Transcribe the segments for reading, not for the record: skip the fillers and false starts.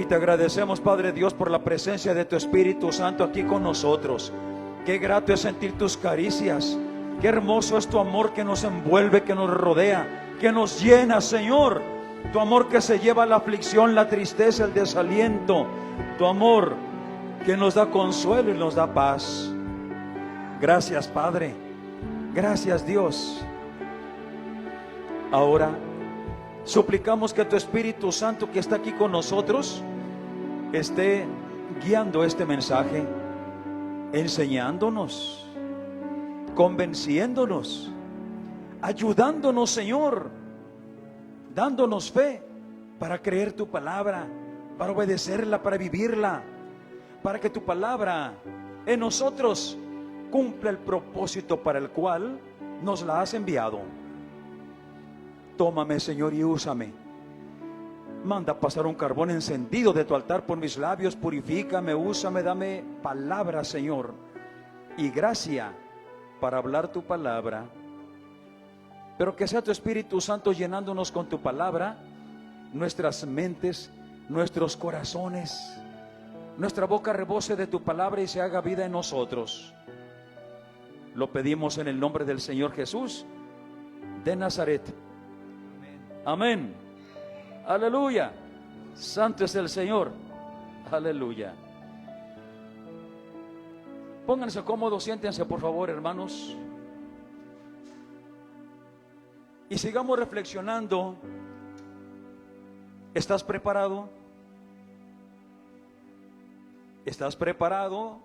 Y te agradecemos, Padre Dios, por la presencia de tu Espíritu Santo aquí con nosotros. Qué grato es sentir tus caricias. Qué hermoso es tu amor que nos envuelve, que nos rodea, que nos llena, Señor. Tu amor que se lleva la aflicción, la tristeza, el desaliento. Tu amor que nos da consuelo y nos da paz. Gracias, Padre. Gracias, Dios. Ahora suplicamos que tu Espíritu Santo que está aquí con nosotros esté guiando este mensaje, enseñándonos, convenciéndonos, ayudándonos, Señor, dándonos fe para creer tu palabra, para obedecerla, para vivirla, para que tu palabra en nosotros cumpla el propósito para el cual nos la has enviado. Tómame, Señor, y úsame. Manda pasar un carbón encendido de tu altar por mis labios. Purifícame, úsame, dame palabra, Señor, y gracia para hablar tu palabra. Pero que sea tu Espíritu Santo llenándonos con tu palabra, nuestras mentes, nuestros corazones, nuestra boca rebose de tu palabra y se haga vida en nosotros. Lo pedimos en el nombre del Señor Jesús de Nazaret. Amén. Aleluya. Santo es el Señor. Aleluya. Pónganse cómodos, siéntense por favor, hermanos. Y sigamos reflexionando. ¿Estás preparado? ¿Estás preparado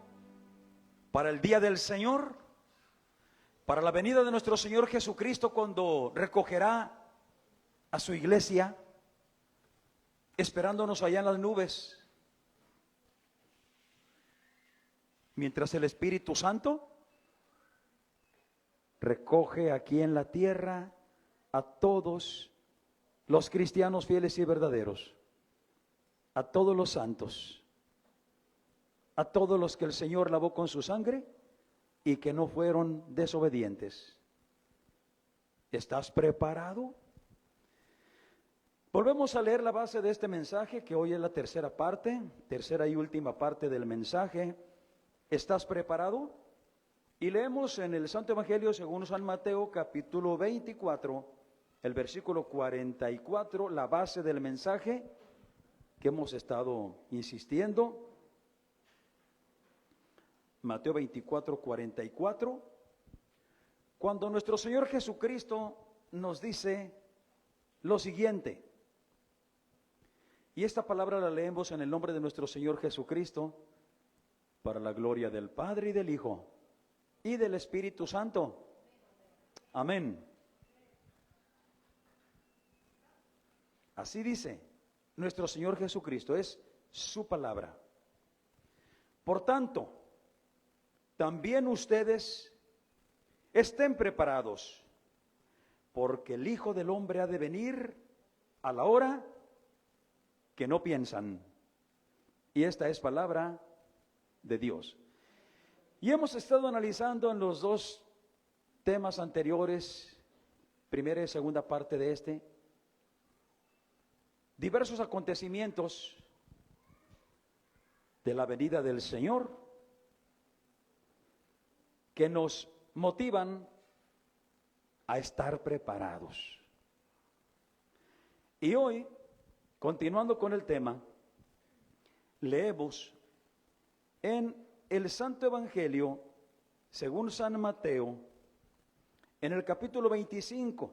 para el día del Señor? Para la venida de nuestro Señor Jesucristo, cuando recogerá a su iglesia, esperándonos allá en las nubes, mientras el Espíritu Santo recoge aquí en la tierra a todos los cristianos fieles y verdaderos, a todos los santos, a todos los que el Señor lavó con su sangre y que no fueron desobedientes. ¿Estás preparado? Volvemos a leer la base de este mensaje, que hoy es la tercera y última parte del mensaje. ¿Estás preparado? Y leemos en el Santo Evangelio según San Mateo, capítulo 24, el versículo 44, la base del mensaje que hemos estado insistiendo. Mateo 24, 44, cuando nuestro Señor Jesucristo nos dice lo siguiente. Y esta palabra la leemos en el nombre de nuestro Señor Jesucristo, para la gloria del Padre y del Hijo y del Espíritu Santo. Amén. Así dice nuestro Señor Jesucristo, es su palabra. Por tanto, también ustedes estén preparados, porque el Hijo del Hombre ha de venir a la hora que no piensan. Y esta es palabra de Dios. Y hemos estado analizando en los dos temas anteriores, primera y segunda parte de este, diversos acontecimientos de la venida del Señor que nos motivan a estar preparados. Y hoy, continuando con el tema, leemos en el Santo Evangelio según San Mateo, en el capítulo 25.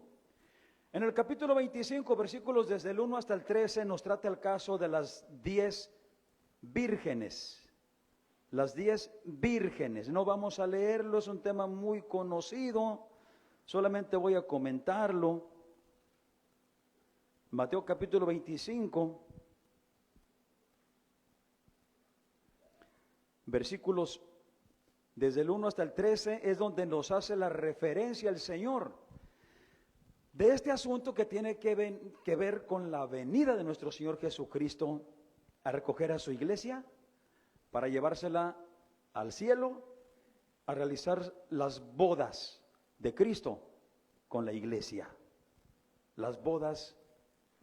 En el capítulo 25, versículos desde el 1 hasta el 13, nos trata el caso de las 10 vírgenes. Las 10 vírgenes. No vamos a leerlo, es un tema muy conocido, solamente voy a comentarlo. Mateo capítulo 25, versículos desde el 1 hasta el 13, es donde nos hace la referencia al Señor de este asunto que tiene que ver con la venida de nuestro Señor Jesucristo a recoger a su iglesia para llevársela al cielo, a realizar las bodas de Cristo con la iglesia, las bodas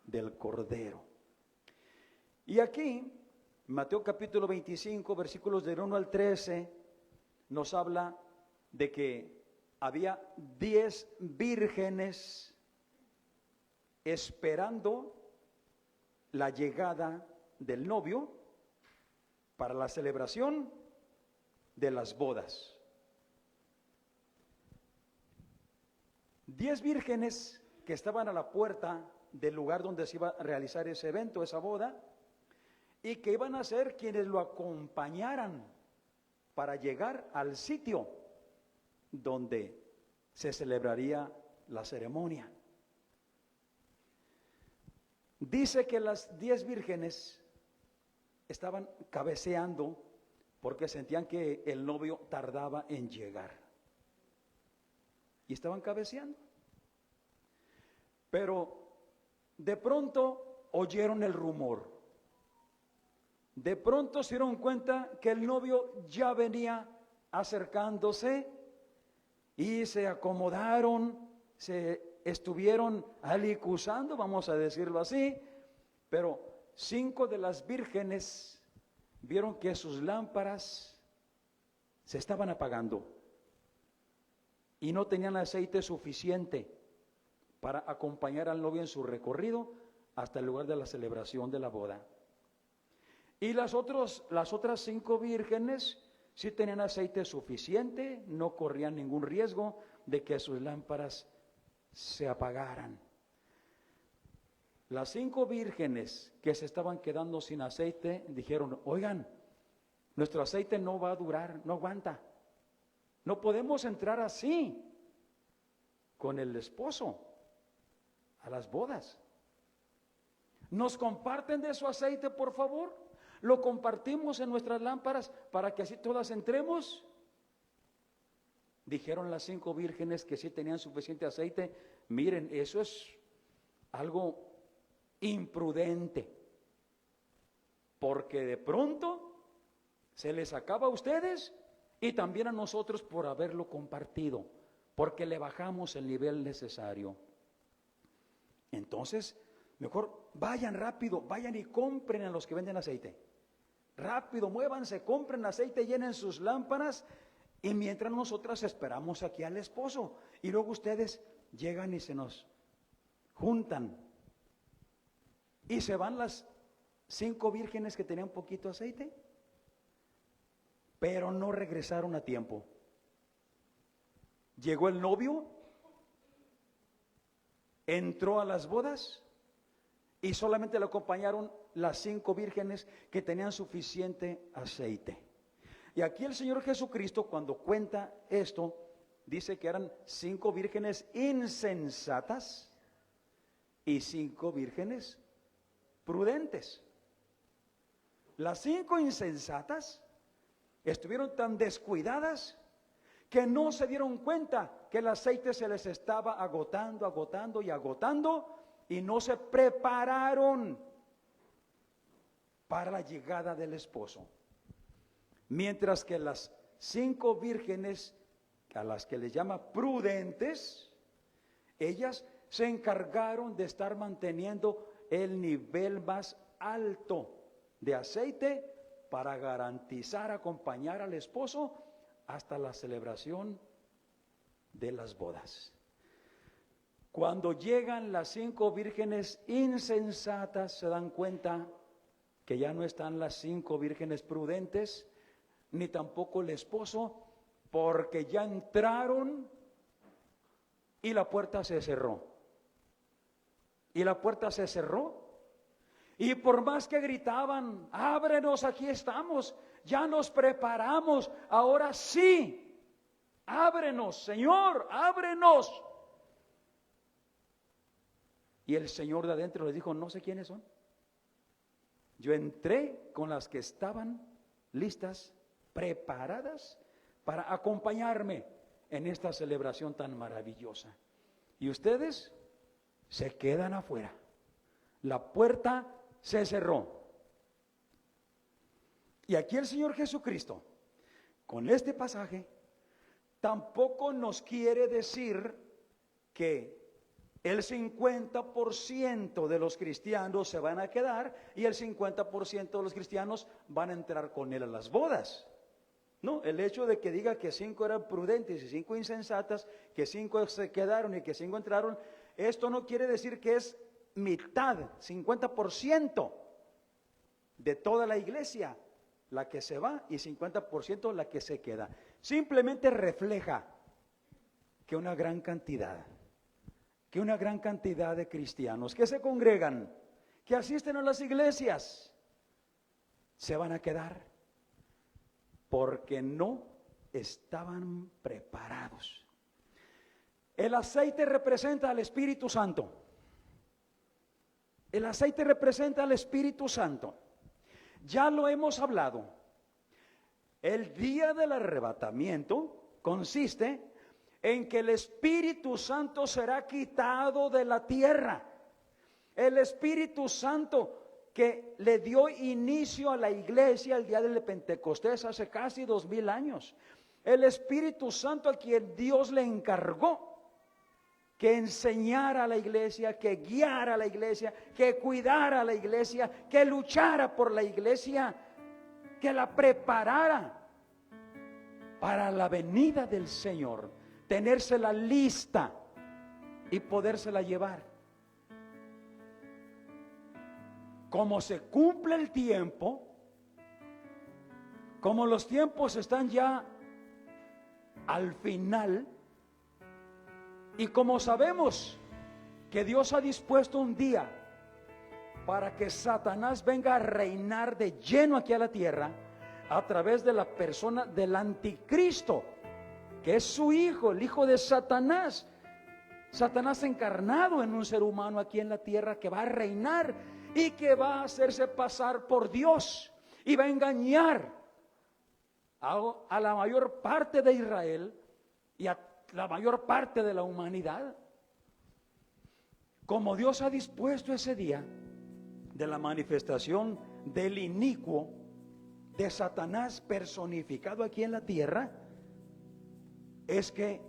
del Cordero. Y aquí, Mateo capítulo 25, versículos del 1 al 13, nos habla de que había 10 vírgenes esperando la llegada del novio para la celebración de las bodas. 10 vírgenes que estaban a la puerta del lugar donde se iba a realizar ese evento, esa boda, y que iban a ser quienes lo acompañaran para llegar al sitio donde se celebraría la ceremonia. Dice que las 10 vírgenes estaban cabeceando porque sentían que el novio tardaba en llegar. Y estaban cabeceando. Pero de pronto oyeron el rumor. De pronto se dieron cuenta que el novio ya venía acercándose y se acomodaron, se estuvieron alicuzando, vamos a decirlo así, pero 5 de las vírgenes vieron que sus lámparas se estaban apagando y no tenían aceite suficiente para acompañar al novio en su recorrido hasta el lugar de la celebración de la boda. Y las otras 5 vírgenes sí tenían aceite suficiente, no corrían ningún riesgo de que sus lámparas se apagaran. Las 5 vírgenes que se estaban quedando sin aceite dijeron: oigan, nuestro aceite no va a durar, no aguanta. No podemos entrar así con el esposo a las bodas. ¿Nos comparten de su aceite, por favor? ¿Lo compartimos en nuestras lámparas para que así todas entremos? Dijeron las 5 vírgenes que sí tenían suficiente aceite. Miren, eso es algo imprudente, porque de pronto se les acaba a ustedes y también a nosotros por haberlo compartido, porque le bajamos el nivel necesario. Entonces, mejor vayan rápido, vayan y compren a los que venden aceite. Rápido, muévanse, compren aceite, llenen sus lámparas, y mientras nosotras esperamos aquí al esposo, y luego ustedes llegan y se nos juntan, y se van las 5 vírgenes que tenían poquito aceite, pero no regresaron a tiempo. Llegó el novio, entró a las bodas y solamente le acompañaron las 5 vírgenes que tenían suficiente aceite. Y aquí el Señor Jesucristo, cuando cuenta esto, dice que eran 5 vírgenes insensatas y 5 vírgenes prudentes. Las 5 insensatas estuvieron tan descuidadas que no se dieron cuenta que el aceite se les estaba agotando y no se prepararon para la llegada del esposo. Mientras que las 5 vírgenes, a las que les llama prudentes, ellas se encargaron de estar manteniendo el nivel más alto de aceite para garantizar acompañar al esposo hasta la celebración de las bodas. Cuando llegan las 5 vírgenes insensatas, se dan cuenta que ya no están las 5 vírgenes prudentes, ni tampoco el esposo, porque ya entraron y la puerta se cerró. Y la puerta se cerró. Y por más que gritaban: ábrenos, aquí estamos, ya nos preparamos, ahora sí, ábrenos, Señor, ábrenos. Y el Señor de adentro les dijo: no sé quiénes son. Yo entré con las que estaban listas, preparadas para acompañarme en esta celebración tan maravillosa. Y ustedes se quedan afuera. La puerta se cerró. Y aquí el Señor Jesucristo, con este pasaje, tampoco nos quiere decir que El 50% de los cristianos se van a quedar y el 50% de los cristianos van a entrar con él a las bodas. No, el hecho de que diga que 5 eran prudentes y 5 insensatas, que 5 se quedaron y que 5 entraron, esto no quiere decir que es mitad, 50% de toda la iglesia la que se va y 50% la que se queda. Simplemente refleja que una gran cantidad de cristianos que se congregan, que asisten a las iglesias, se van a quedar porque no estaban preparados. El aceite representa al Espíritu Santo. El aceite representa al Espíritu Santo. Ya lo hemos hablado. El día del arrebatamiento consiste en que el Espíritu Santo será quitado de la tierra. El Espíritu Santo que le dio inicio a la iglesia el día del Pentecostés hace casi 2000 años. El Espíritu Santo a quien Dios le encargó que enseñara a la iglesia, que guiara a la iglesia, que cuidara a la iglesia, que luchara por la iglesia, que la preparara para la venida del Señor, tenérsela lista y podérsela llevar. Como se cumple el tiempo, como los tiempos están ya al final, y como sabemos que Dios ha dispuesto un día para que Satanás venga a reinar de lleno aquí a la tierra a través de la persona del anticristo, que es su hijo, el hijo de Satanás. Satanás encarnado en un ser humano aquí en la tierra que va a reinar y que va a hacerse pasar por Dios y va a engañar a la mayor parte de Israel y a la mayor parte de la humanidad. Como Dios ha dispuesto ese día de la manifestación del inicuo de Satanás personificado aquí en la tierra, es que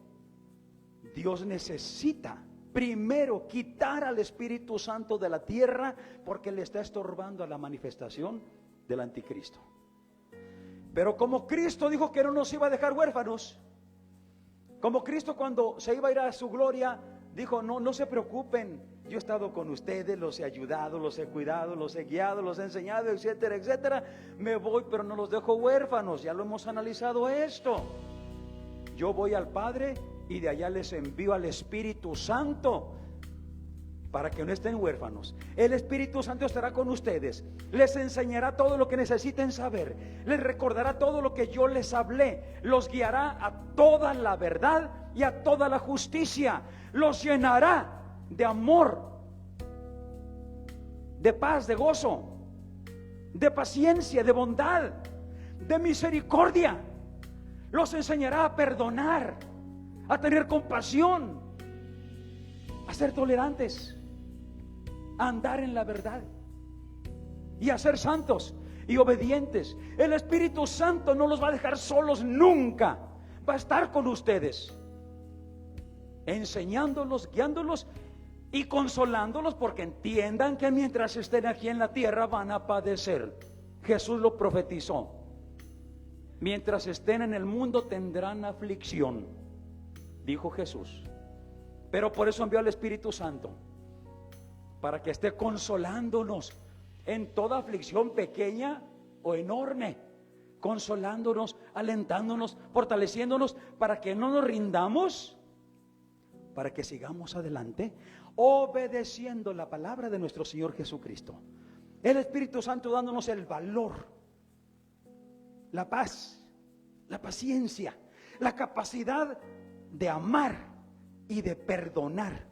Dios necesita primero quitar al Espíritu Santo de la tierra porque le está estorbando a la manifestación del anticristo. Pero como Cristo dijo que no nos iba a dejar huérfanos, como Cristo cuando se iba a ir a su gloria dijo, no se preocupen, yo he estado con ustedes, los he ayudado, los he cuidado, los he guiado, los he enseñado, etcétera, etcétera. Me voy, pero no los dejo huérfanos. Ya lo hemos analizado esto. Yo voy al Padre y de allá les envío al Espíritu Santo para que no estén huérfanos. El Espíritu Santo estará con ustedes, les enseñará todo lo que necesiten saber, les recordará todo lo que yo les hablé, los guiará a toda la verdad y a toda la justicia, los llenará de amor, de paz, de gozo, de paciencia, de bondad, de misericordia. Los enseñará a perdonar, a tener compasión, a ser tolerantes, a andar en la verdad y a ser santos y obedientes. El Espíritu Santo no los va a dejar solos nunca. Va a estar con ustedes, enseñándolos, guiándolos y consolándolos, porque entiendan que mientras estén aquí en la tierra van a padecer. Jesús lo profetizó. Mientras estén en el mundo tendrán aflicción, dijo Jesús. Pero por eso envió al Espíritu Santo, para que esté consolándonos en toda aflicción pequeña o enorme, consolándonos, alentándonos, fortaleciéndonos, para que no nos rindamos, para que sigamos adelante, obedeciendo la palabra de nuestro Señor Jesucristo. El Espíritu Santo dándonos el valor, la paz, la paciencia, la capacidad de amar y de perdonar.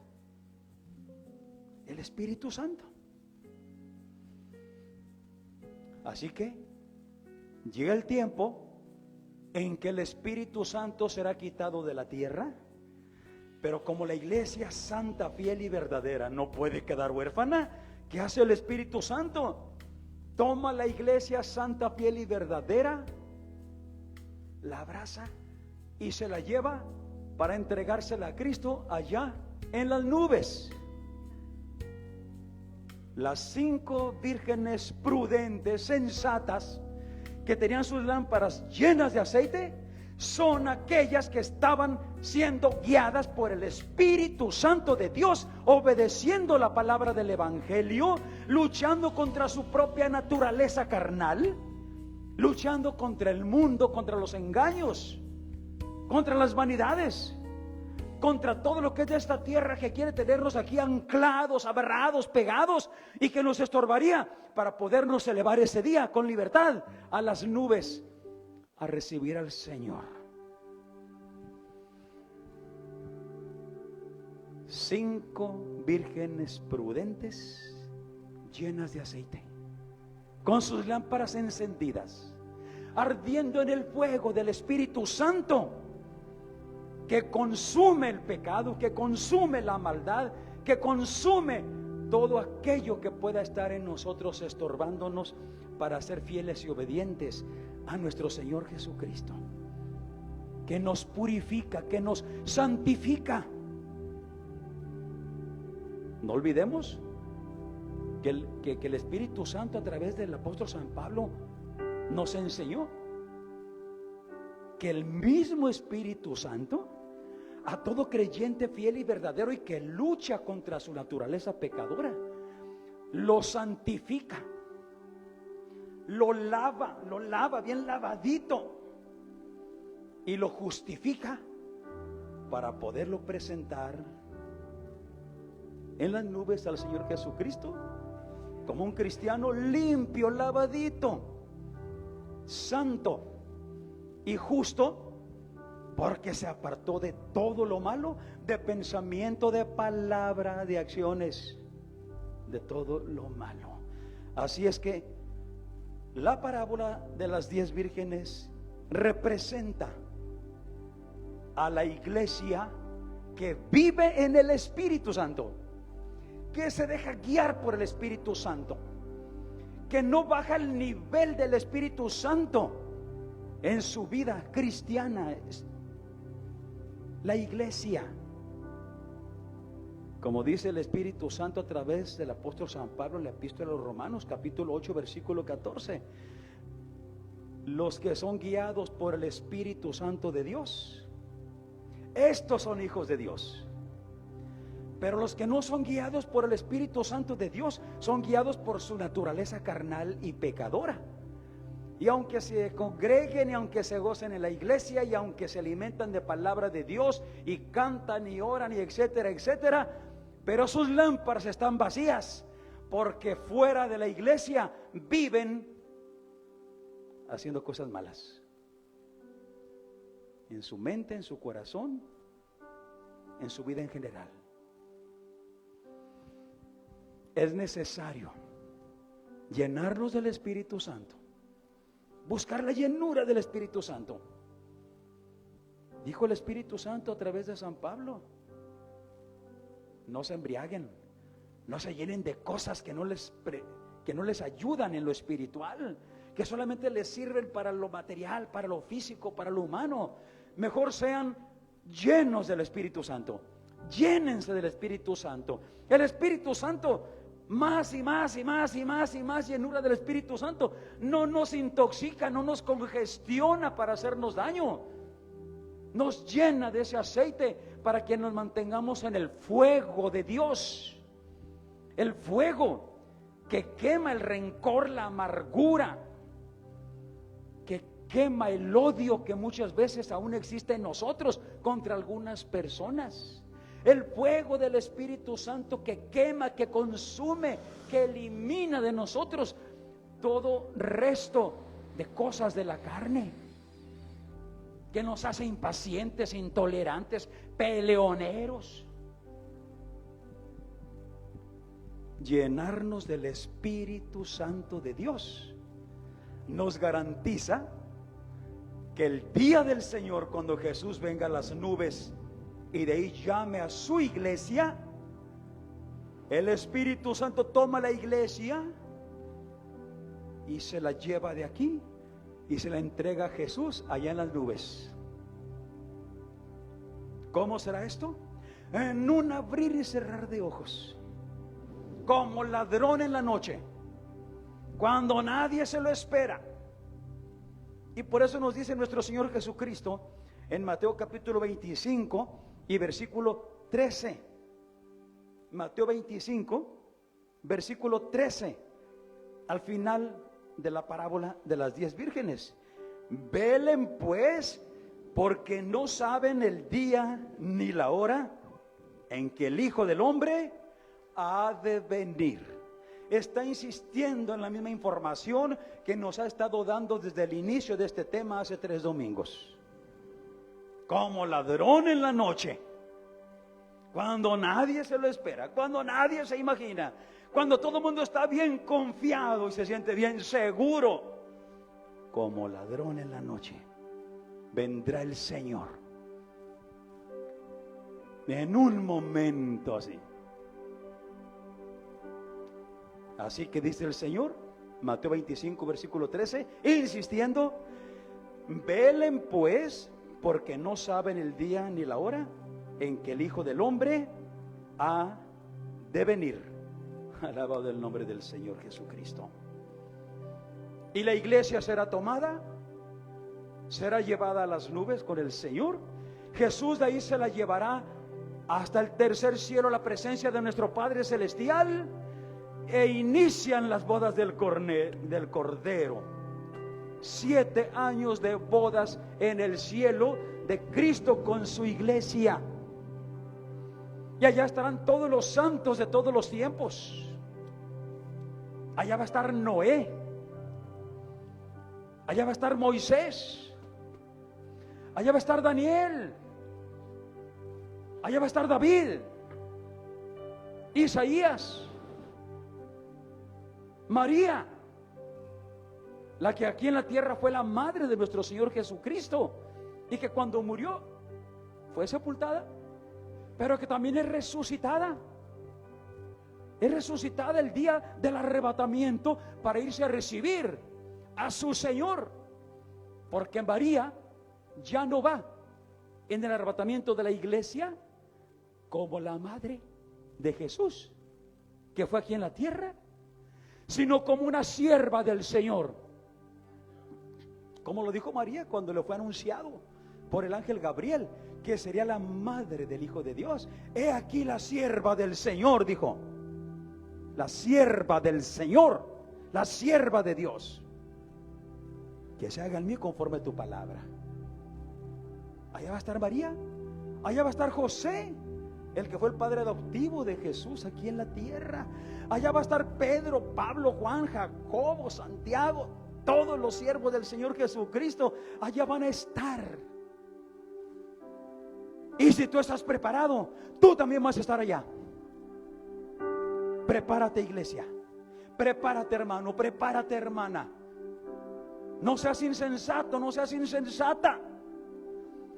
El Espíritu Santo. Así que llega el tiempo en que el Espíritu Santo será quitado de la tierra, pero como la iglesia santa, fiel y verdadera no puede quedar huérfana, ¿qué hace el Espíritu Santo? Toma la iglesia santa, fiel y verdadera, la abraza y se la lleva para entregársela a Cristo allá en las nubes. Las 5 vírgenes prudentes, sensatas, que tenían sus lámparas llenas de aceite, son aquellas que estaban siendo guiadas por el Espíritu Santo de Dios, obedeciendo la palabra del Evangelio, luchando contra su propia naturaleza carnal, luchando contra el mundo, contra los engaños, contra las vanidades, contra todo lo que es de esta tierra que quiere tenernos aquí anclados, abarrados, pegados, y que nos estorbaría para podernos elevar ese día con libertad a las nubes a recibir al Señor. 5 vírgenes prudentes, llenas de aceite, con sus lámparas encendidas, ardiendo en el fuego del Espíritu Santo, que consume el pecado, que consume la maldad, que consume todo aquello que pueda estar en nosotros estorbándonos para ser fieles y obedientes a nuestro Señor Jesucristo, que nos purifica, que nos santifica. No olvidemos que el Espíritu Santo, a través del apóstol San Pablo, nos enseñó que el mismo Espíritu Santo, a todo creyente fiel y verdadero y que lucha contra su naturaleza pecadora, lo santifica, lo lava bien lavadito, y lo justifica para poderlo presentar en las nubes al Señor Jesucristo como un cristiano limpio, lavadito, santo y justo, porque se apartó de todo lo malo, de pensamiento, de palabra, de acciones, de todo lo malo. Así es que la parábola de las 10 vírgenes representa a la iglesia que vive en el Espíritu Santo, que se deja guiar por el Espíritu Santo, que no baja el nivel del Espíritu Santo en su vida cristiana. La iglesia, como dice el Espíritu Santo a través del apóstol San Pablo en la epístola a los Romanos, capítulo 8, versículo 14: los que son guiados por el Espíritu Santo de Dios, estos son hijos de Dios. Pero los que no son guiados por el Espíritu Santo de Dios son guiados por su naturaleza carnal y pecadora. Y aunque se congreguen y aunque se gocen en la iglesia y aunque se alimentan de palabra de Dios y cantan y oran y etcétera, etcétera, pero sus lámparas están vacías, porque fuera de la iglesia viven haciendo cosas malas, en su mente, en su corazón, en su vida en general. Es necesario llenarnos del Espíritu Santo, buscar la llenura del Espíritu Santo. Dijo el Espíritu Santo a través de San Pablo: no se embriaguen, no se llenen de cosas que no les ayudan en lo espiritual, que solamente les sirven para lo material, para lo físico, para lo humano. Mejor sean llenos del Espíritu Santo. Llénense del Espíritu Santo. El Espíritu Santo, más y más y más y más y más llenura del Espíritu Santo, no nos intoxica, no nos congestiona para hacernos daño. Nos llena de ese aceite para que nos mantengamos en el fuego de Dios. El fuego que quema el rencor, la amargura, que quema el odio que muchas veces aún existe en nosotros contra algunas personas. El fuego del Espíritu Santo que quema, que consume, que elimina de nosotros todo resto de cosas de la carne, que nos hace impacientes, intolerantes, peleoneros. Llenarnos del Espíritu Santo de Dios nos garantiza que el día del Señor, cuando Jesús venga a las nubes y de ahí llame a su iglesia, el Espíritu Santo toma la iglesia y se la lleva de aquí y se la entrega a Jesús allá en las nubes. ¿Cómo será esto? en un abrir y cerrar de ojos, como ladrón en la noche, cuando nadie se lo espera. Y por eso nos dice nuestro Señor Jesucristo en Mateo capítulo 25 y versículo 13. Mateo 25, versículo 13, al final de la parábola de las 10 vírgenes. Velen pues, porque no saben el día ni la hora en que el Hijo del Hombre ha de venir. Está insistiendo en la misma información que nos ha estado dando desde el inicio de este tema hace 3 domingos. Como ladrón en la noche, cuando nadie se lo espera, cuando nadie se imagina, cuando todo el mundo está bien confiado y se siente bien seguro, como ladrón en la noche vendrá el Señor en un momento así. Así que dice el Señor, Mateo 25 versículo 13, insistiendo: velen pues, porque no saben el día ni la hora en que el Hijo del Hombre ha de venir. Alabado el nombre del Señor Jesucristo. Y la iglesia será tomada, será llevada a las nubes con el Señor. Jesús de ahí se la llevará hasta el tercer cielo, la presencia de nuestro Padre Celestial, e inician las bodas del Cordero. 7 años de bodas en el cielo de Cristo con su iglesia. Y allá estarán todos los santos de todos los tiempos. Allá va a estar Noé. Allá va a estar Moisés. Allá va a estar Daniel. Allá va a estar David, Isaías, María, la que aquí en la tierra fue la madre de nuestro Señor Jesucristo, y que cuando murió fue sepultada, pero que también es resucitada. Es resucitada el día del arrebatamiento para irse a recibir a su Señor, porque María ya no va en el arrebatamiento de la iglesia como la madre de Jesús, que fue aquí en la tierra, sino como una sierva del Señor, como lo dijo María cuando le fue anunciado por el ángel Gabriel que sería la madre del Hijo de Dios. He aquí la sierva del Señor, dijo, la sierva del Señor, la sierva de Dios, que se haga en mí conforme a tu palabra. Allá va a estar María, allá va a estar José, el que fue el padre adoptivo de Jesús aquí en la tierra. Allá va a estar Pedro, Pablo, Juan, Jacobo, Santiago, todos los siervos del Señor Jesucristo. Allá van a estar. Y si tú estás preparado, tú también vas a estar allá. Prepárate, iglesia. Prepárate, hermano, prepárate, hermana. No seas insensato, no seas insensata.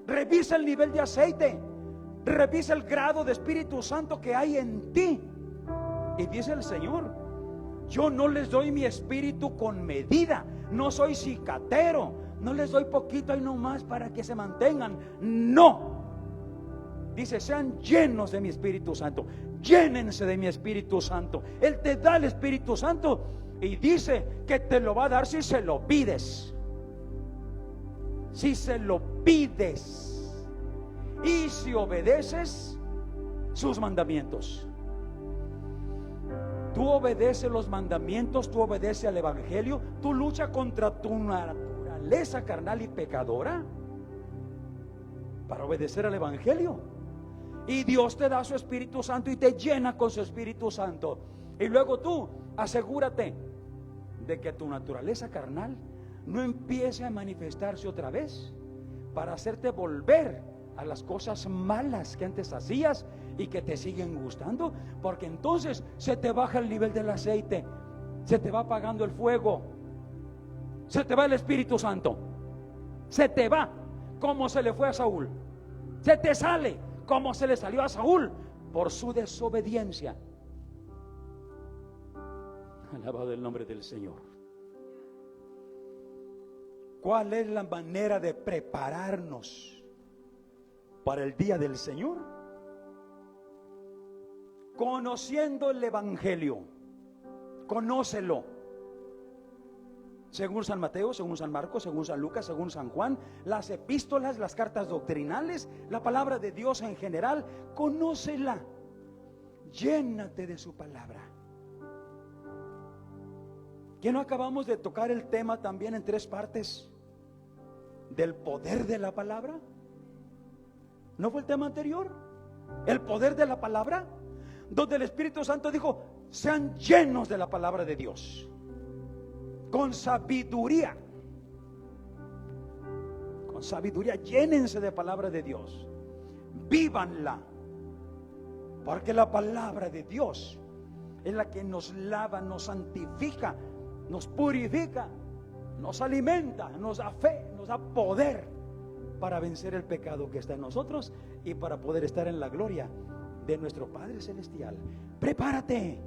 Revisa el nivel de aceite. Revisa el grado de Espíritu Santo que hay en ti. Y dice el Señor: yo no les doy mi espíritu con medida. No soy cicatero. No les doy poquito ahí nomás para que se mantengan. No. Dice: sean llenos de mi Espíritu Santo. Llénense de mi Espíritu Santo. Él te da el Espíritu Santo y dice que te lo va a dar si se lo pides. Si se lo pides y si obedeces sus mandamientos. Tú obedeces los mandamientos, tú obedeces al Evangelio, tú luchas contra tu naturaleza carnal y pecadora para obedecer al Evangelio. Y Dios te da su Espíritu Santo y te llena con su Espíritu Santo. Y luego tú asegúrate de que tu naturaleza carnal no empiece a manifestarse otra vez para hacerte volver a las cosas malas que antes hacías y que te siguen gustando, porque entonces se te baja el nivel del aceite, se te va apagando el fuego, se te va el Espíritu Santo, se te va como se le fue a Saúl, se te sale como se le salió a Saúl por su desobediencia. Alabado el nombre del Señor. ¿Cuál es la manera de prepararnos para el día del Señor? conociendo el Evangelio. Conócelo. Según San Mateo, según San Marcos, según San Lucas, según San Juan, las epístolas, las cartas doctrinales, la palabra de Dios en general, conócela. Llénate de su palabra. ¿Que no acabamos de tocar el tema también en 3 partes? Del poder de la palabra. ¿No fue el tema anterior? El poder de la palabra, donde el Espíritu Santo dijo: sean llenos de la palabra de Dios, con sabiduría. Con sabiduría, llénense de palabra de Dios, vívanla, porque la palabra de Dios es la que nos lava, nos santifica, nos purifica, nos alimenta, nos da fe, nos da poder para vencer el pecado que está en nosotros y para poder estar en la gloria de nuestro Padre Celestial. Prepárate,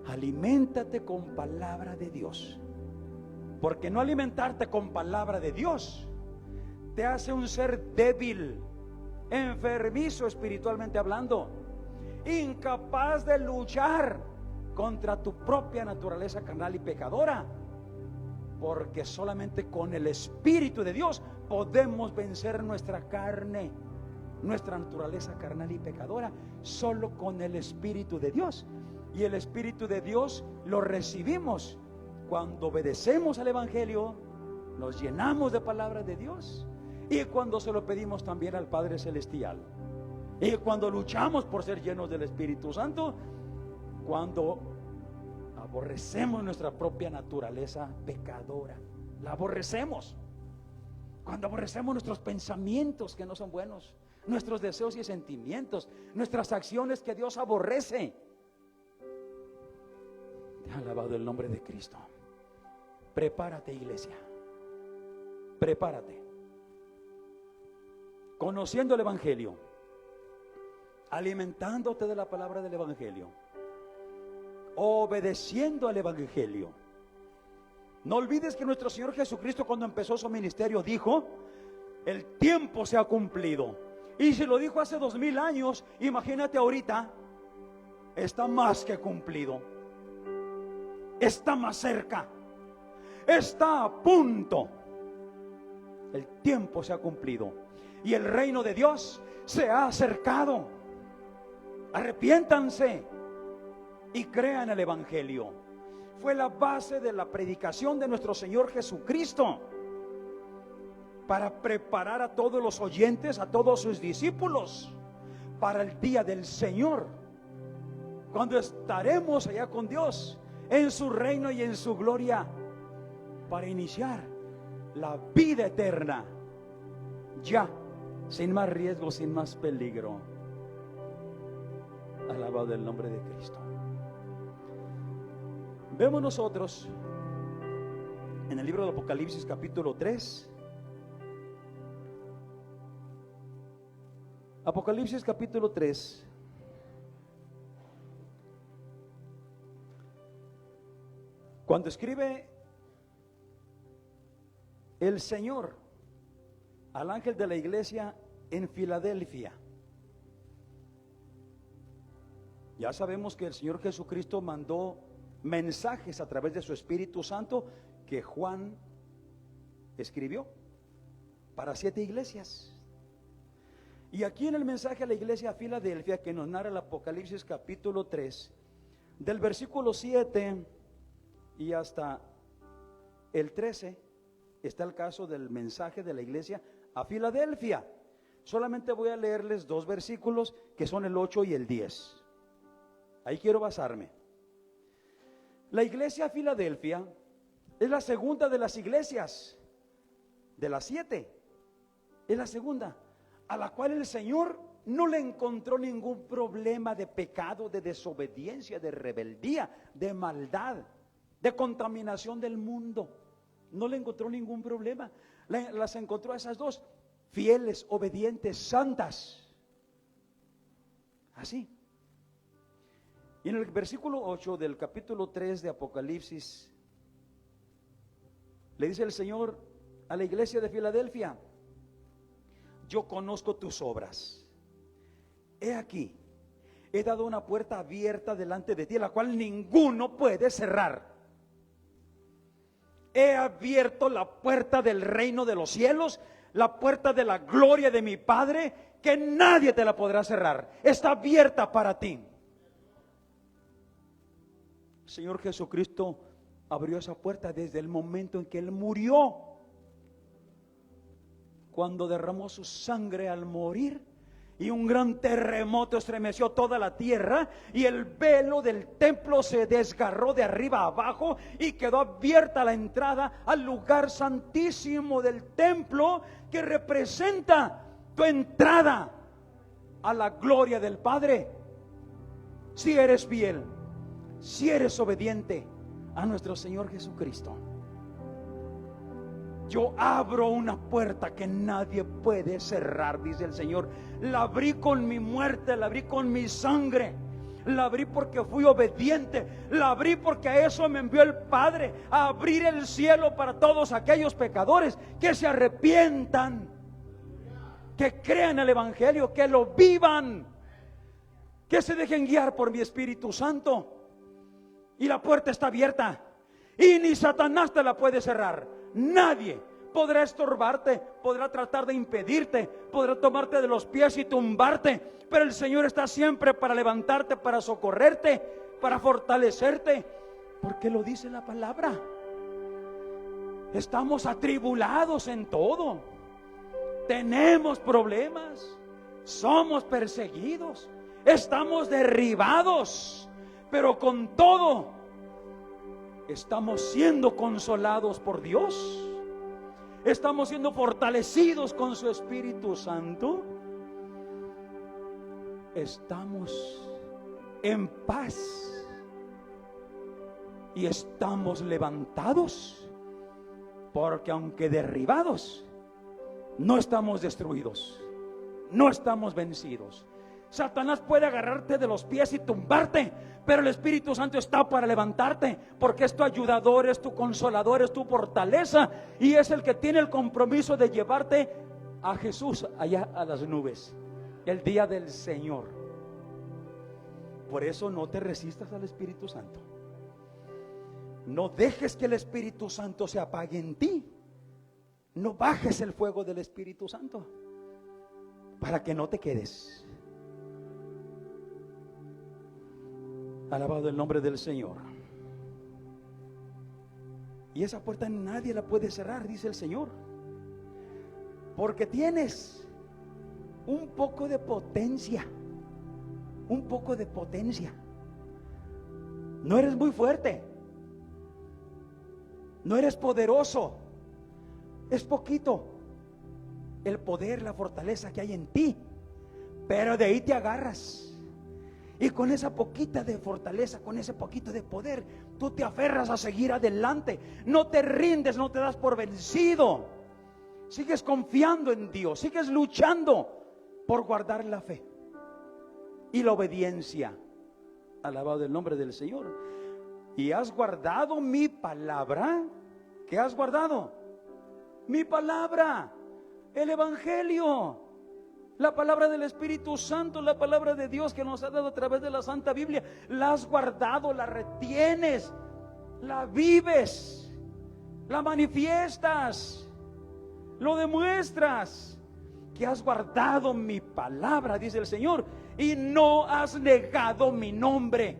aliméntate con palabra de Dios, porque no alimentarte con palabra de Dios te hace un ser débil, enfermizo espiritualmente hablando, incapaz de luchar contra tu propia naturaleza carnal y pecadora, porque solamente con el Espíritu de Dios podemos vencer nuestra carne, nuestra naturaleza carnal y pecadora, solo con el Espíritu de Dios. Y el Espíritu de Dios lo recibimos cuando obedecemos al Evangelio, nos llenamos de palabra de Dios, y cuando se lo pedimos también al Padre Celestial, y cuando luchamos por ser llenos del Espíritu Santo, cuando aborrecemos nuestra propia naturaleza pecadora, la aborrecemos, cuando aborrecemos nuestros pensamientos que no son buenos, nuestros deseos y sentimientos, nuestras acciones que Dios aborrece. Alabado el nombre de Cristo. Prepárate, iglesia, prepárate, conociendo el Evangelio, alimentándote de la palabra del Evangelio, obedeciendo al Evangelio. No olvides que nuestro Señor Jesucristo, cuando empezó su ministerio, dijo: el tiempo se ha cumplido. Y si lo dijo hace 2000 años, imagínate ahorita, está más que cumplido, está más cerca, está a punto. El tiempo se ha cumplido y el reino de Dios se ha acercado. Arrepiéntanse y crean el Evangelio. Fue la base de la predicación de nuestro Señor Jesucristo, para preparar a todos los oyentes, a todos sus discípulos, para el día del Señor, cuando estaremos allá con Dios en su reino y en su gloria, para iniciar la vida eterna, ya sin más riesgo, sin más peligro. Alabado el nombre de Cristo. Vemos nosotros en el libro de Apocalipsis capítulo 3. Apocalipsis capítulo 3. Cuando escribe el Señor al ángel de la iglesia en Filadelfia, ya sabemos que el Señor Jesucristo mandó mensajes a través de su Espíritu Santo que Juan escribió para 7 iglesias. Y aquí en el mensaje a la iglesia a Filadelfia, que nos narra el Apocalipsis capítulo 3, del versículo 7 y hasta el 13, está el caso del mensaje de la iglesia a Filadelfia. Solamente voy a leerles 2 versículos, que son el 8 y el 10. Ahí quiero basarme. La iglesia a Filadelfia es la segunda de las iglesias, de las 7, es la segunda, a la cual el Señor no le encontró ningún problema de pecado, de desobediencia, de rebeldía, de maldad, de contaminación del mundo. No le encontró ningún problema. Las encontró a esas 2, fieles, obedientes, santas. Así. Y en el versículo 8 del capítulo 3 de Apocalipsis, le dice el Señor a la iglesia de Filadelfia: yo conozco tus obras. He aquí, He dado una puerta abierta delante de ti, la cual ninguno puede cerrar. He abierto la puerta del reino de los cielos, la puerta de la gloria de mi Padre, que nadie te la podrá cerrar. Está abierta para ti. Señor Jesucristo abrió esa puerta desde el momento en que Él murió. Cuando derramó su sangre al morir, y un gran terremoto estremeció toda la tierra, y el velo del templo se desgarró de arriba a abajo, y quedó abierta la entrada al lugar santísimo del templo, que representa tu entrada a la gloria del Padre. Si eres fiel, si eres obediente a nuestro Señor Jesucristo, yo abro una puerta que nadie puede cerrar, dice el Señor. La abrí con mi muerte, la abrí con mi sangre, la abrí porque fui obediente, la abrí porque a eso me envió el Padre, a abrir el cielo para todos aquellos pecadores que se arrepientan, que crean el Evangelio, que lo vivan, que se dejen guiar por mi Espíritu Santo. Y la puerta está abierta y ni Satanás te la puede cerrar. Nadie podrá estorbarte, podrá tratar de impedirte, podrá tomarte de los pies y tumbarte, pero el Señor está siempre para levantarte, para socorrerte, para fortalecerte, porque lo dice la palabra. Estamos atribulados en todo, tenemos problemas, somos perseguidos, estamos derribados, pero con todo estamos siendo consolados por Dios. Estamos siendo fortalecidos con su Espíritu Santo. Estamos en paz y estamos levantados, porque aunque derribados, no estamos destruidos, no estamos vencidos. Satanás puede agarrarte de los pies y tumbarte, pero el Espíritu Santo está para levantarte, porque es tu ayudador, es tu consolador, es tu fortaleza, y es el que tiene el compromiso de llevarte a Jesús allá a las nubes, el día del Señor. Por eso no te resistas al Espíritu Santo. No dejes que el Espíritu Santo se apague en ti. No bajes el fuego del Espíritu Santo para que no te quedes. Alabado el nombre del Señor. Y esa puerta nadie la puede cerrar, dice el Señor, porque tienes un poco de potencia. Un poco de potencia. No eres muy fuerte, no eres poderoso, es poquito el poder, la fortaleza que hay en ti, pero de ahí te agarras. Y con esa poquita de fortaleza, con ese poquito de poder, tú te aferras a seguir adelante. No te rindes, no te das por vencido. Sigues confiando en Dios, sigues luchando por guardar la fe y la obediencia. Alabado el nombre del Señor. Y has guardado mi palabra. ¿Qué has guardado? Mi palabra, el Evangelio, la palabra del Espíritu Santo, la palabra de Dios que nos ha dado a través de la Santa Biblia. La has guardado, la retienes, la vives, la manifiestas, lo demuestras, que has guardado mi palabra, dice el Señor, y no has negado mi nombre.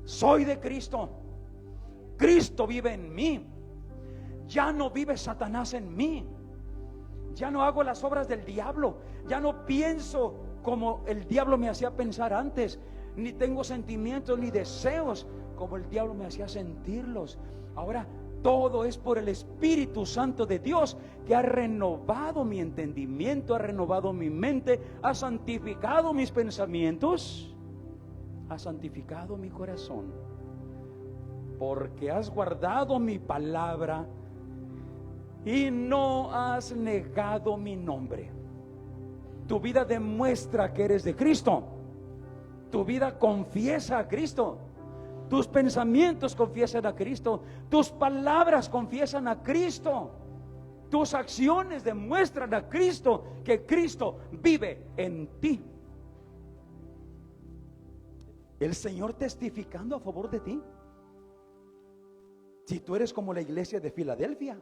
Soy de Cristo, Cristo vive en mí. Ya no vive Satanás en mí. Ya no hago las obras del diablo. Ya no pienso como el diablo me hacía pensar antes. Ni tengo sentimientos ni deseos como el diablo me hacía sentirlos. Ahora todo es por el Espíritu Santo de Dios, que ha renovado mi entendimiento, ha renovado mi mente, ha santificado mis pensamientos, ha santificado mi corazón. Porque has guardado mi palabra y no has negado mi nombre. Tu vida demuestra que eres de Cristo. Tu vida confiesa a Cristo. Tus pensamientos confiesan a Cristo. Tus palabras confiesan a Cristo. Tus acciones demuestran a Cristo, que Cristo vive en ti. El Señor testificando a favor de ti. Si tú eres como la iglesia de Filadelfia,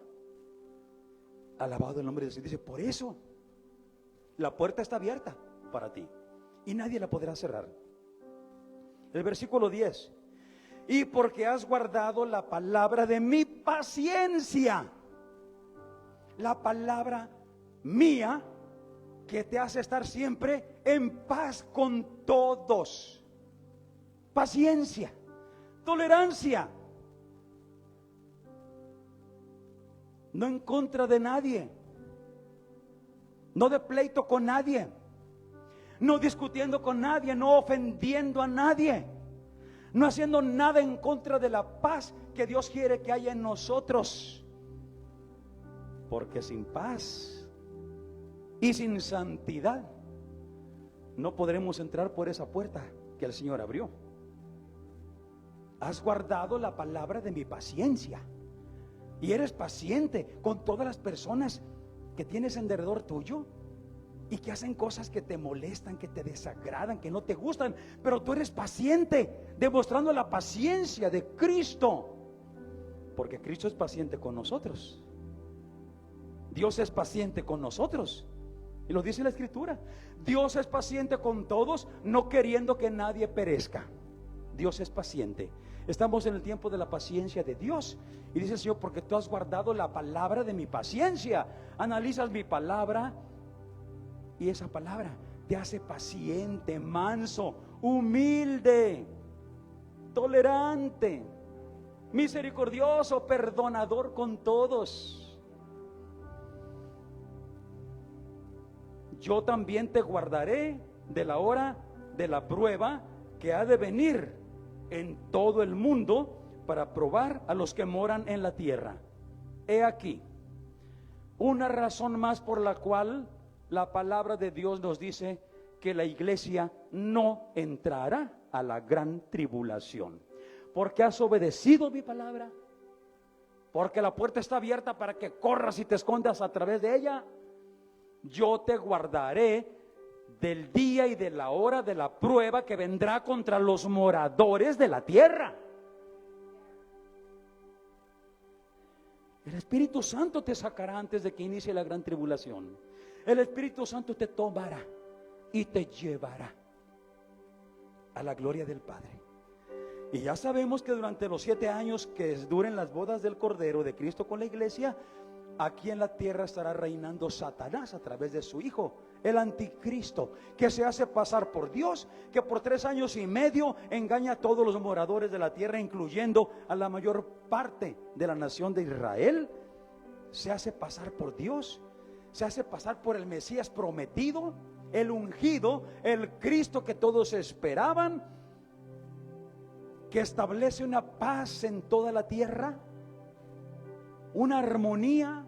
alabado el nombre de Dios. Dice, por eso la puerta está abierta para ti y nadie la podrá cerrar. El versículo 10. Y porque has guardado la palabra de mi paciencia, la palabra mía que te hace estar siempre en paz con todos. Paciencia, tolerancia, no en contra de nadie, no de pleito con nadie, no discutiendo con nadie, no ofendiendo a nadie, no haciendo nada en contra de la paz que Dios quiere que haya en nosotros. Porque sin paz y sin santidad no podremos entrar por esa puerta que el Señor abrió. Has guardado la palabra de mi paciencia y eres paciente con todas las personas que tienes en derredor tuyo y que hacen cosas que te molestan, que te desagradan, que no te gustan, pero tú eres paciente, demostrando la paciencia de Cristo, porque Cristo es paciente con nosotros. Dios es paciente con nosotros, y lo dice la Escritura. Dios es paciente con todos, no queriendo que nadie perezca. Dios es paciente. Estamos en el tiempo de la paciencia de Dios. Y dice el Señor, porque tú has guardado la palabra de mi paciencia. Analizas mi palabra y esa palabra te hace paciente, manso, humilde, tolerante, misericordioso, perdonador con todos. Yo también te guardaré de la hora de la prueba que ha de venir en todo el mundo para probar a los que moran en la tierra. He aquí una razón más por la cual la palabra de Dios nos dice que la iglesia no entrará a la gran tribulación. Porque has obedecido mi palabra, porque la puerta está abierta para que corras y te escondas a través de ella. Yo te guardaré del día y de la hora de la prueba que vendrá contra los moradores de la tierra. El Espíritu Santo te sacará antes de que inicie la gran tribulación. El Espíritu Santo te tomará y te llevará a la gloria del Padre. Y ya sabemos que durante los 7 años que duren las bodas del Cordero de Cristo con la iglesia, aquí en la tierra estará reinando Satanás a través de su hijo, el anticristo, que se hace pasar por Dios, que por 3 años y medio engaña a todos los moradores de la tierra, incluyendo a la mayor parte de la nación de Israel. Se hace pasar por Dios, se hace pasar por el Mesías prometido, el ungido, el Cristo que todos esperaban, que establece una paz en toda la tierra, una armonía,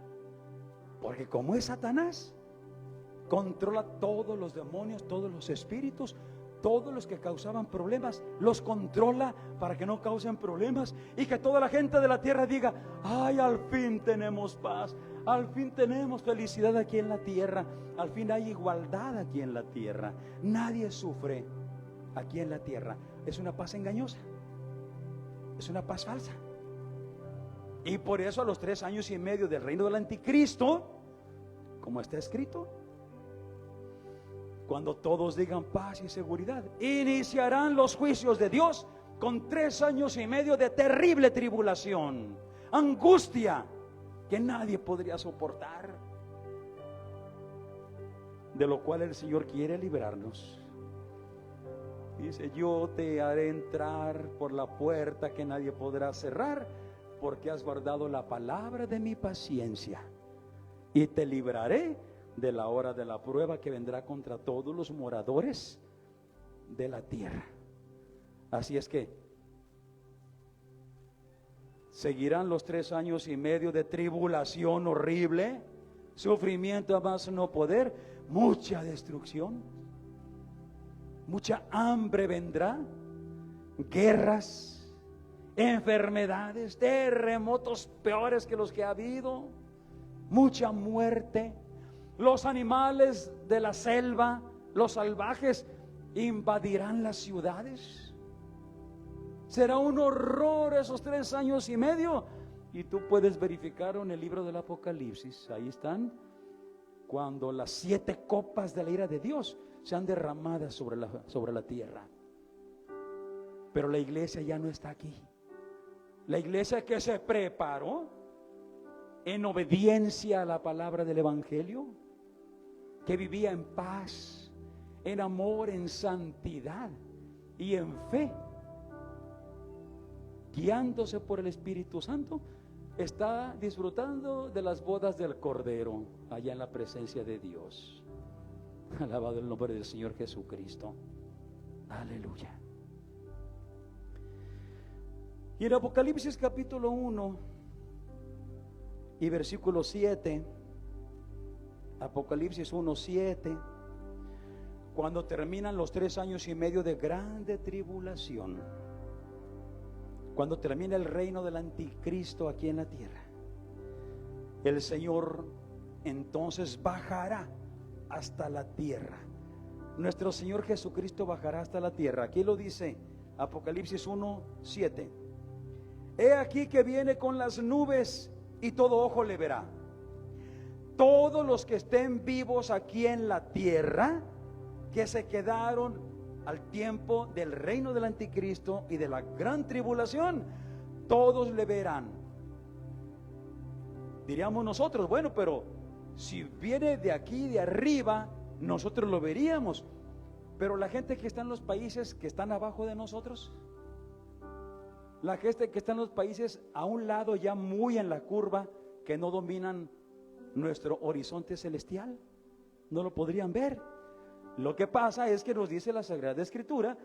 porque como es Satanás, controla todos los demonios, todos los espíritus, todos los que causaban problemas, los controla para que no causen problemas y que toda la gente de la tierra diga: ay, al fin tenemos paz, al fin tenemos felicidad aquí en la tierra, al fin hay igualdad aquí en la tierra, nadie sufre aquí en la tierra. Es una paz engañosa, es una paz falsa. Y por eso a los 3 años y medio del reino del anticristo, como está escrito, cuando todos digan paz y seguridad, iniciarán los juicios de Dios con 3 años y medio de terrible tribulación, angustia que nadie podría soportar, de lo cual el Señor quiere librarnos. Dice: yo te haré entrar por la puerta que nadie podrá cerrar, porque has guardado la palabra de mi paciencia, y te libraré de la hora de la prueba que vendrá contra todos los moradores de la tierra. Así es que seguirán los 3 años y medio de tribulación horrible, sufrimiento a más no poder, mucha destrucción, mucha hambre vendrá, guerras, enfermedades, terremotos peores que los que ha habido, mucha muerte. Los animales de la selva, los salvajes, invadirán las ciudades. Será un horror esos 3 años y medio. Y tú puedes verificar en el libro del Apocalipsis, ahí están, cuando las 7 copas de la ira de Dios sean derramadas sobre la tierra. Pero la iglesia ya no está aquí. La iglesia que se preparó en obediencia a la palabra del Evangelio, que vivía en paz, en amor, en santidad y en fe, guiándose por el Espíritu Santo, está disfrutando de las bodas del Cordero allá en la presencia de Dios. Alabado el nombre del Señor Jesucristo. Aleluya. Y en Apocalipsis capítulo 1 y versículo 7, Apocalipsis 1:7, cuando terminan los 3 años y medio de grande tribulación, cuando termina el reino del anticristo aquí en la tierra, el Señor entonces bajará hasta la tierra. Nuestro Señor Jesucristo bajará hasta la tierra. Aquí lo dice Apocalipsis 1:7. He aquí que viene con las nubes y todo ojo le verá. Todos los que estén vivos aquí en la tierra, que se quedaron al tiempo del reino del anticristo y de la gran tribulación, todos le verán. Diríamos nosotros, bueno, pero si viene de aquí, de arriba, nosotros lo veríamos. Pero la gente que está en los países que están abajo de nosotros, la gente que está en los países a un lado ya muy en la curva, que no dominan nuestro horizonte celestial, no lo podrían ver. Lo que pasa es que nos dice la Sagrada Escritura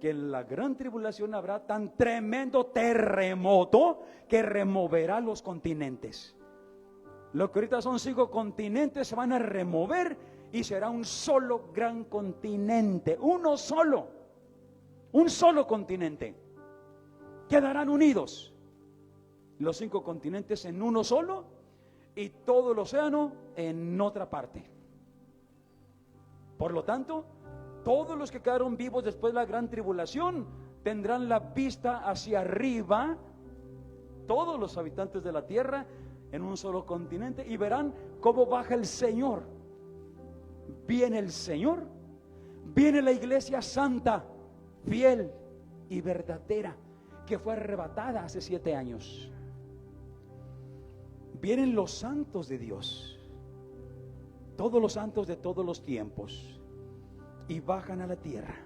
que en la gran tribulación habrá tan tremendo terremoto que removerá los continentes. Lo que ahorita son 5 continentes se van a remover y será un solo gran continente, uno solo, un solo continente. Quedarán unidos los 5 continentes en uno solo y todo el océano en otra parte. Por lo tanto, todos los que quedaron vivos después de la gran tribulación tendrán la vista hacia arriba, todos los habitantes de la tierra en un solo continente, y verán cómo baja el Señor. Viene el Señor, viene la iglesia santa, fiel y verdadera, que fue arrebatada hace 7 años. Vienen los santos de Dios, todos los santos de todos los tiempos, y bajan a la tierra.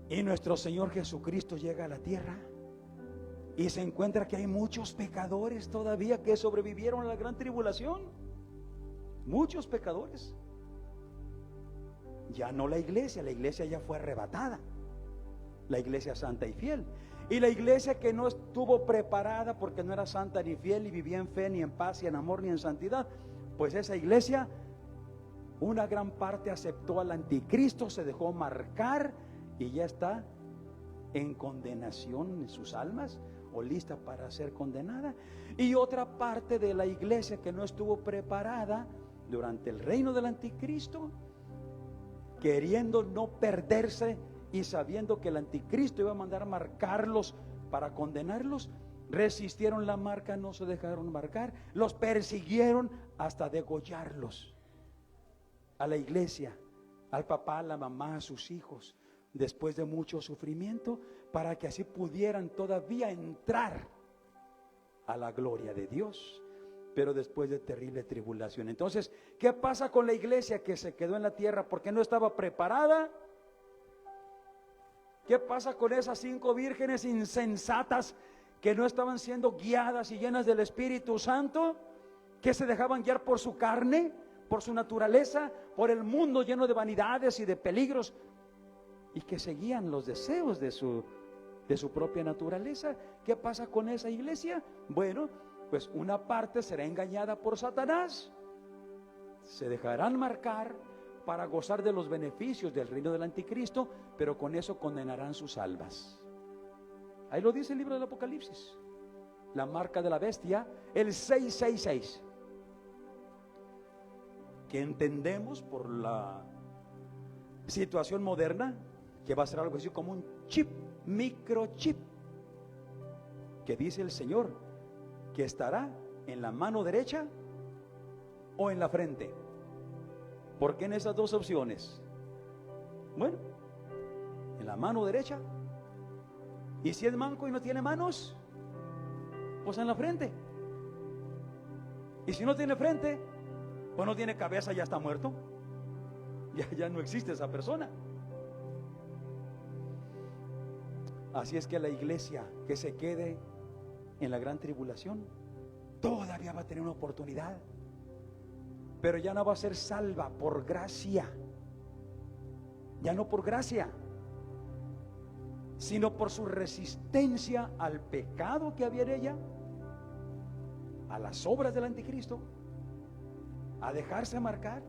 Y nuestro Señor Jesucristo llega a la tierra y se encuentra que hay muchos pecadores todavía que sobrevivieron a la gran tribulación. Muchos pecadores. Ya no la iglesia ya fue arrebatada, la iglesia santa y fiel. Y la iglesia que no estuvo preparada porque no era santa ni fiel, ni vivía en fe, ni en paz, ni en amor, ni en santidad, pues esa iglesia, una gran parte aceptó al anticristo, se dejó marcar y ya está en condenación en sus almas, o lista para ser condenada. Y otra parte de la iglesia que no estuvo preparada durante el reino del anticristo, queriendo no perderse y sabiendo que el anticristo iba a mandar marcarlos para condenarlos, resistieron la marca, no se dejaron marcar, los persiguieron hasta degollarlos. A la iglesia, al papá, a la mamá, a sus hijos, después de mucho sufrimiento, para que así pudieran todavía entrar a la gloria de Dios, pero después de terrible tribulación. Entonces, ¿qué pasa con la iglesia que se quedó en la tierra porque no estaba preparada? ¿Qué pasa con esas 5 vírgenes insensatas que no estaban siendo guiadas y llenas del Espíritu Santo, que se dejaban guiar por su carne, por su naturaleza, por el mundo lleno de vanidades y de peligros, y que seguían los deseos de su propia naturaleza? ¿Qué pasa con esa iglesia? Bueno, pues una parte será engañada por Satanás, se dejarán marcar para gozar de los beneficios del reino del anticristo, pero con eso condenarán sus almas. Ahí lo dice el libro del Apocalipsis, la marca de la bestia, el 666, que entendemos por la situación moderna que va a ser algo así como un chip microchip que dice el Señor que estará en la mano derecha o en la frente. ¿Por qué en esas dos opciones? Bueno, en la mano derecha. Y si es manco y no tiene manos, pues en la frente. Y si no tiene frente, pues no tiene cabeza, ya está muerto. Ya no existe esa persona. Así es que la iglesia que se quede en la gran tribulación todavía va a tener una oportunidad, pero ya no va a ser salva por gracia, ya no por gracia, sino por su resistencia al pecado que había en ella, a las obras del anticristo, a dejarse marcar,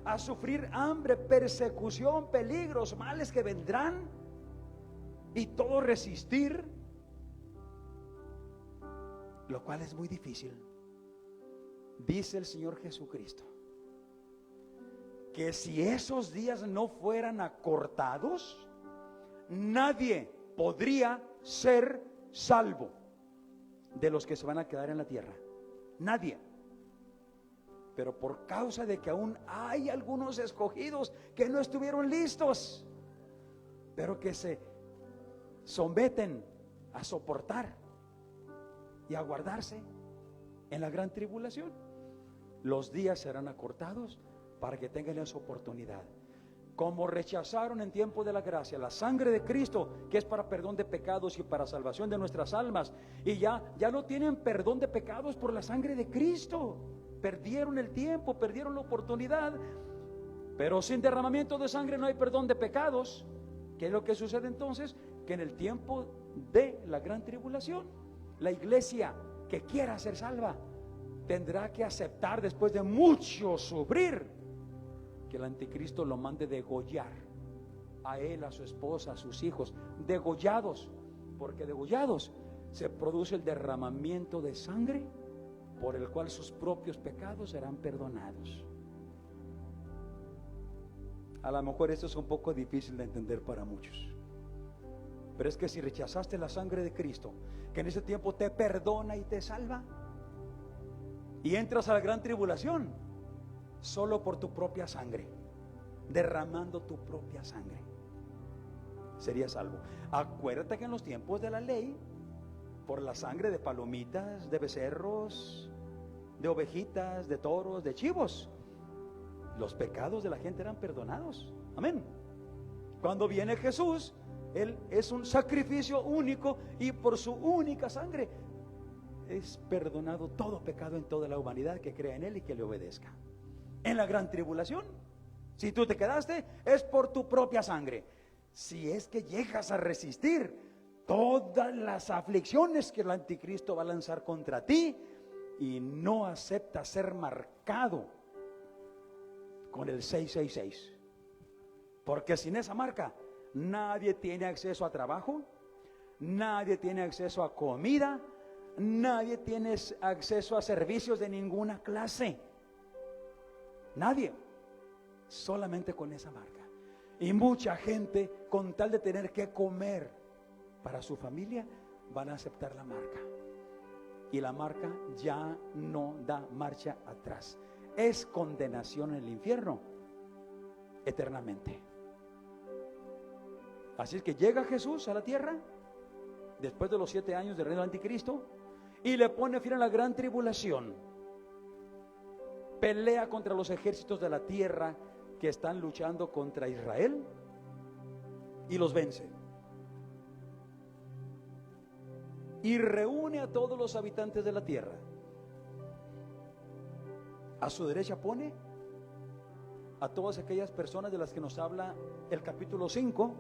a sufrir hambre, persecución, peligros, males que vendrán, y todo resistir, lo cual es muy difícil. Dice el Señor Jesucristo que si esos días no fueran acortados, nadie podría ser salvo de los que se van a quedar en la tierra. Nadie. Pero por causa de que aún hay algunos escogidos que no estuvieron listos, pero que se someten a soportar y a guardarse en la gran tribulación, los días serán acortados para que tengan esa oportunidad. Como rechazaron en tiempo de la gracia la sangre de Cristo, que es para perdón de pecados y para salvación de nuestras almas, y ya no tienen perdón de pecados por la sangre de Cristo. Perdieron el tiempo, perdieron la oportunidad. Pero sin derramamiento de sangre no hay perdón de pecados. ¿Qué es lo que sucede entonces? Que en el tiempo de la gran tribulación, la iglesia que quiera ser salva tendrá que aceptar, después de mucho sufrir, que el anticristo lo mande degollar a él, a su esposa, a sus hijos, degollados, porque degollados se produce el derramamiento de sangre por el cual sus propios pecados serán perdonados. A lo mejor esto es un poco difícil de entender para muchos, pero es que si rechazaste la sangre de Cristo, que en ese tiempo te perdona y te salva, y entras a la gran tribulación solo por tu propia sangre, derramando tu propia sangre, serías salvo. Acuérdate que en los tiempos de la ley, por la sangre de palomitas, de becerros, de ovejitas, de toros, de chivos, los pecados de la gente eran perdonados. Amén. Cuando viene Jesús, Él es un sacrificio único, y por su única sangre es perdonado todo pecado en toda la humanidad que crea en Él y que le obedezca. En la gran tribulación, si tú te quedaste, es por tu propia sangre. Si es que llegas a resistir todas las aflicciones que el anticristo va a lanzar contra ti y no aceptas ser marcado con el 666, porque sin esa marca nadie tiene acceso a trabajo, nadie tiene acceso a comida, nadie tiene acceso a servicios de ninguna clase. Nadie. Solamente con esa marca. Y mucha gente, con tal de tener que comer para su familia, van a aceptar la marca. Y la marca ya no da marcha atrás. Es condenación en el infierno eternamente. Así es que llega Jesús a la tierra después de los 7 años del reino del anticristo y le pone fin a la gran tribulación. Pelea contra los ejércitos de la tierra que están luchando contra Israel y los vence. Y reúne a todos los habitantes de la tierra. A su derecha pone a todas aquellas personas de las que nos habla el capítulo 5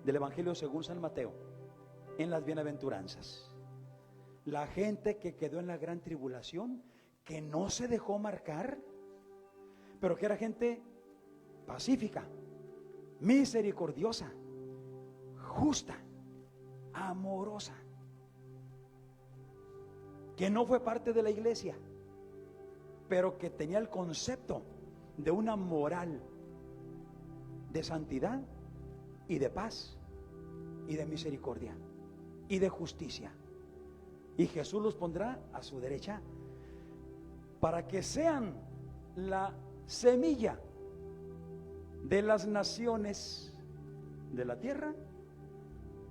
del Evangelio según San Mateo, en las bienaventuranzas. La gente que quedó en la gran tribulación, que no se dejó marcar, pero que era gente pacífica, misericordiosa, justa, amorosa, que no fue parte de la iglesia, pero que tenía el concepto de una moral de santidad y de paz y de misericordia y de justicia. Y Jesús los pondrá a su derecha para que sean la semilla de las naciones de la tierra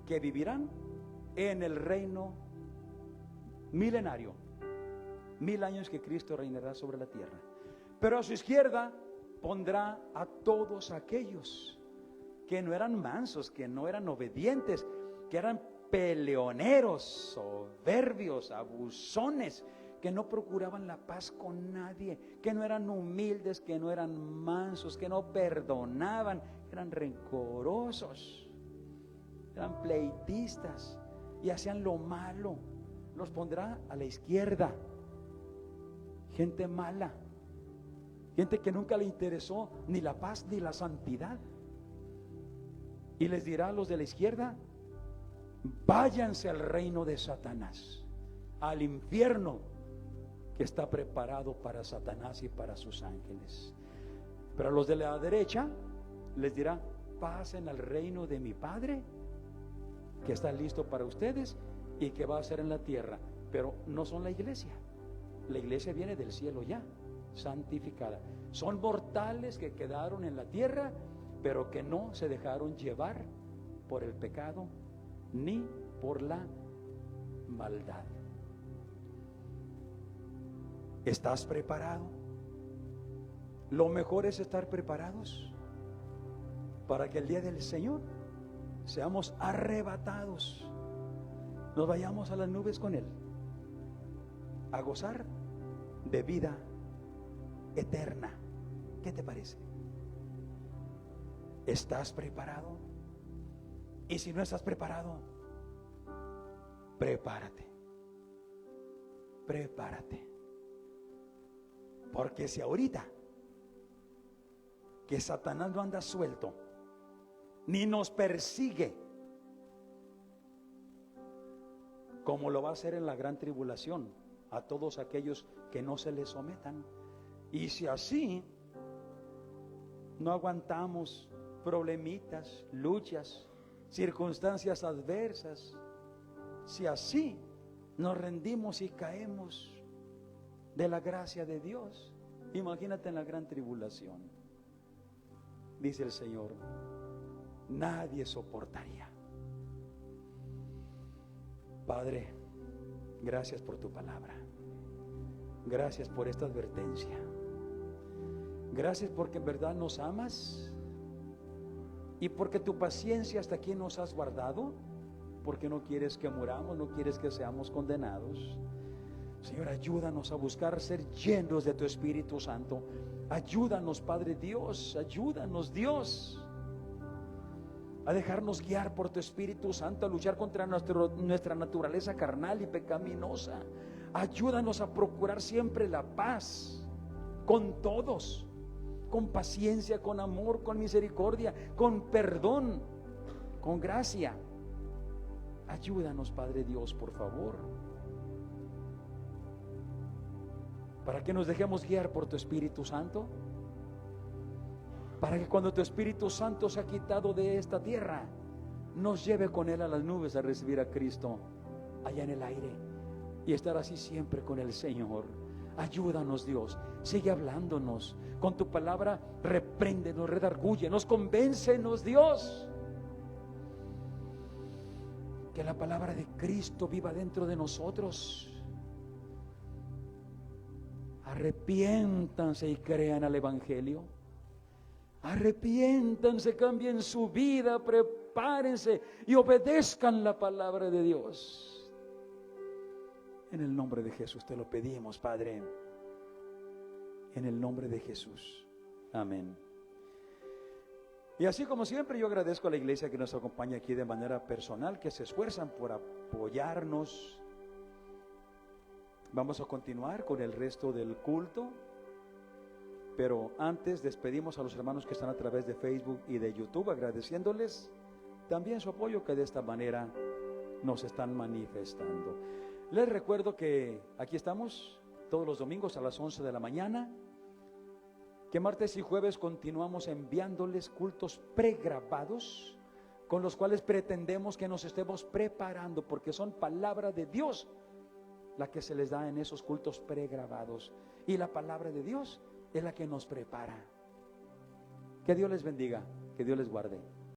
que vivirán en el reino milenario. 1000 años que Cristo reinará sobre la tierra. Pero a su izquierda pondrá a todos aquellos que no eran mansos, que no eran obedientes, que eran peleoneros, soberbios, abusones, que no procuraban la paz con nadie, que no eran humildes, que no eran mansos, que no perdonaban, eran rencorosos, eran pleitistas y hacían lo malo. Los pondrá a la izquierda. Gente mala, gente que nunca le interesó ni la paz ni la santidad. Y les dirá a los de la izquierda: váyanse al reino de Satanás, al infierno que está preparado para Satanás y para sus ángeles. Pero a los de la derecha les dirá: pasen al reino de mi Padre, que está listo para ustedes y que va a ser en la tierra. Pero no son la iglesia. La iglesia viene del cielo ya, santificada. Son mortales que quedaron en la tierra, pero que no se dejaron llevar por el pecado ni por la maldad. ¿Estás preparado? Lo mejor es estar preparados para que el día del Señor seamos arrebatados, nos vayamos a las nubes con Él, a gozar de vida eterna. ¿Qué te parece? ¿Estás preparado? Y si no estás preparado, prepárate. Prepárate. Porque si ahorita que Satanás no anda suelto, ni nos persigue, como lo va a hacer en la gran tribulación a todos aquellos que no se le sometan, y si así no aguantamos problemitas, luchas, circunstancias adversas, si así nos rendimos y caemos de la gracia de Dios, imagínate en la gran tribulación. Dice el Señor: nadie soportaría. Padre, gracias por tu palabra. Gracias por esta advertencia. Gracias porque en verdad nos amas y porque tu paciencia hasta aquí nos has guardado, porque no quieres que muramos, no quieres que seamos condenados. Señor, ayúdanos a buscar ser llenos de tu Espíritu Santo. Ayúdanos, Padre Dios, ayúdanos, Dios, a dejarnos guiar por tu Espíritu Santo, a luchar contra nuestra naturaleza carnal y pecaminosa. Ayúdanos a procurar siempre la paz con todos, con paciencia, con amor, con misericordia, con perdón, con gracia. Ayúdanos, Padre Dios, por favor, para que nos dejemos guiar por tu Espíritu Santo, para que cuando tu Espíritu Santo se ha quitado de esta tierra, nos lleve con Él a las nubes a recibir a Cristo allá en el aire y estar así siempre con el Señor. Ayúdanos, Dios, sigue hablándonos con tu palabra, repréndenos, redargúyenos, convéncenos, Dios, que la palabra de Cristo viva dentro de nosotros. Arrepiéntanse y crean al Evangelio. Arrepiéntanse, cambien su vida, prepárense y obedezcan la palabra de Dios. En el nombre de Jesús te lo pedimos, Padre. En el nombre de Jesús. Amén. Y así como siempre, yo agradezco a la iglesia que nos acompaña aquí de manera personal, que se esfuerzan por apoyarnos. Vamos a continuar con el resto del culto, pero antes despedimos a los hermanos que están a través de Facebook y de YouTube, agradeciéndoles también su apoyo que de esta manera nos están manifestando. Les recuerdo que aquí estamos todos los domingos a las 11 de la mañana, que martes y jueves continuamos enviándoles cultos pregrabados con los cuales pretendemos que nos estemos preparando, porque son palabra de Dios la que se les da en esos cultos pregrabados. Y la palabra de Dios es la que nos prepara. Que Dios les bendiga, que Dios les guarde.